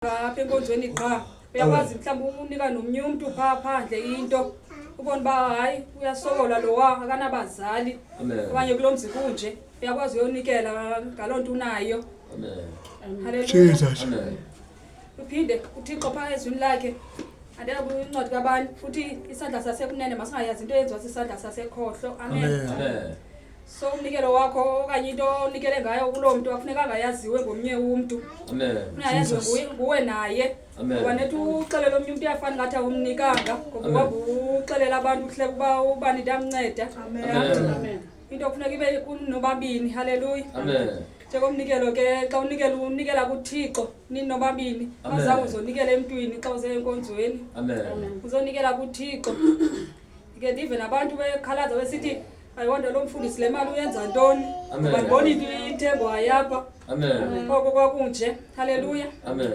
Lapha enkonzweni qha uyakwazi mhlawumbe unika nomunye umuntu phandle into ubona ba hayi uyasokola lo akanabazali abanye kulomzi kunje uyakwazi uyonikela ngalonto unayo. Amen. Haleluya. Jesus. Amen. Uphinde uThixo phakathi ezwini lakhe andela kuyincwadi kabantu futhi isandla sasekunene masingayazi into eyenziwa isandla sasekhohlo. Amen. Amen. So umnikelo wakho okanye into onikele ngayo kulomuntu afuneka angayaziwe ngomnye umuntu. Amen. Uyayazi nguwe naye. Ngoba nethu uxelela omnye umuntu uyafana ngathi awumnikanga ngoba uxelela abantu uhle kuba ubani ndamnceda. Amen. Into okufuneka ibe kunobabini. Haleluya. Amen. Njengomnikelo ke xa unikela kuThixo nini nobabini azange uzonikela emntwini xa uze enkonzweni. Amen. Uzonikela kuThixo. Ke ndive nabantu bekhalaza besithi ayiwonda lo mfundisi le mali uyenza ntoni? Ngoba ndibona into ithembo ayapha. Amen. Ngoko kwakunje. Haleluya. Amen.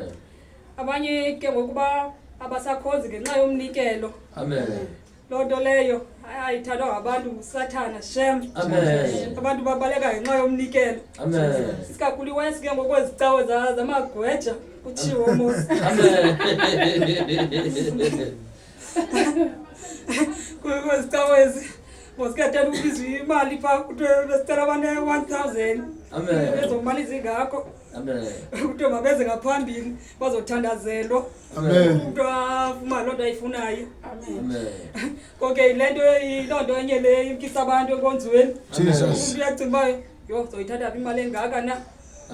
Abanye ke ngokuba abasakhonzi ngenxa yomnikelo. Amen. Lonto leyo ayithandwa ngabantu uSathana shem. Amen. Abantu babaleka ngenxa yomnikelo. Amen. Isikakhulu iwesi ke ngokwezicawe zamagweja utshiwo Moses. Amen. Kwezicawezi mosikatela ubizwa imali pha kuthiwe besicela abantu 1000. Amen. Bezomali zingakho. Amen. Kuthiwe mabeze ngaphambili bazothandazelwa. Amen. Umuntu afuma lonto ayifunayo. Amen. Konke ilonto enye le imkisa abantu enkonzweni. Jesus. Umuntu uyacinga uba yo zoyithatha phi imali engaka na?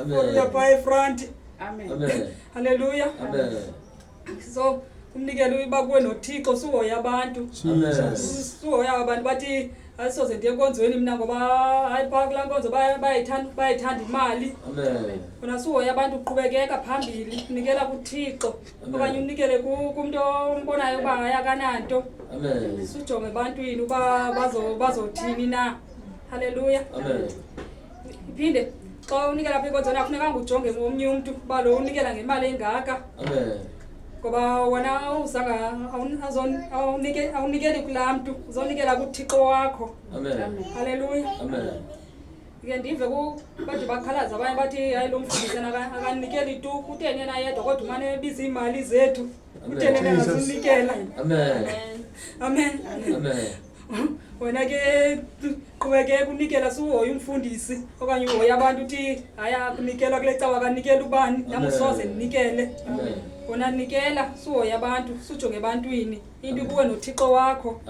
Amen. Uyapha efront. Amen. Haleluya. Amen. So umnikelo uba kuwe noThixo suhoya abantu. Jesus. Suhoya abantu bathi ayisoze ndiye enkonzweni mina ngoba hayi pha kulaa nkonzo bayayithanda imali. Amen. Wena suhoya abantu uqhubekeka phambili unikela kuThixo okanye unikele kumuntu ombonayo uba hayi akananto. Amen. Sujonge ebantwini uba bazothini na. Haleluya. Amen. Iphinde xa unikela apha enkonzweni akufunekanga ujonge ngomnye umuntu uba lo unikela ngemali engaka. Amen. Ngoba wena uzanga awunikeli kulaa mntu uzonikela kuThixo wakho. Amen. Haleluya. Amen. Ke ndive bathi bakhalaza abanye bathi hayi lo mfundisi akanikeli tu kutheni yena yedwa kodwa umane ebiza iimali zethu kutheni yena angazinikela. Amen. Amen. Amen. Wena ke qhubekeka unikela suhoya umfundisi okanye uhoya abantu uthi hayi akunikela kule cawa akanikela ubani namusoze ninikele. Amen. Wona nikela suhoya abantu sujonge ebantwini into kuwe noThixo wakho.